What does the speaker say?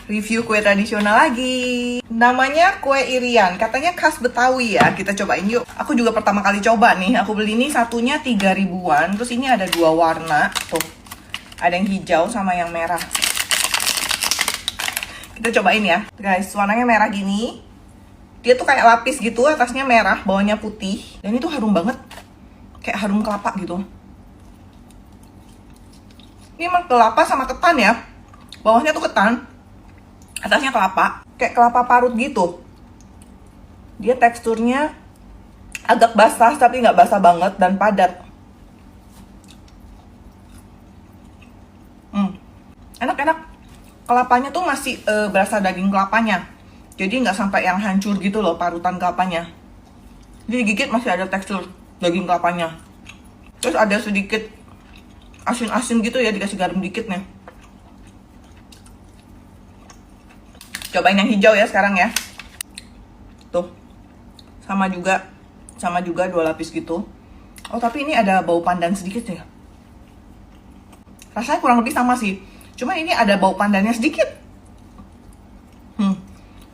Review kue tradisional lagi. Namanya kue irian, katanya khas Betawi ya. Kita cobain yuk. Aku juga pertama kali coba nih. Aku beli ini satunya 3 ribuan. Terus ini ada 2 warna. Tuh, ada yang hijau sama yang merah. Kita cobain ya. Guys, warnanya merah gini. Dia tuh kayak lapis gitu, atasnya merah, bawahnya putih. Dan itu harum banget. Kayak harum kelapa gitu. Ini emang kelapa sama ketan ya. Bawahnya tuh ketan, atasnya kelapa. Kayak kelapa parut gitu. Dia teksturnya agak basah, tapi nggak basah banget dan padat. Enak-enak. Kelapanya tuh masih berasa daging kelapanya. Jadi nggak sampai yang hancur gitu loh parutan kelapanya. Jadi digigit masih ada tekstur daging kelapanya. Terus ada sedikit asin-asin gitu ya, dikasih garam dikit nih. Cobain yang hijau ya sekarang ya. Tuh. Sama juga 2 lapis gitu. Oh, tapi ini ada bau pandan sedikit ya. Rasanya kurang lebih sama sih. Cuma ini ada bau pandannya sedikit.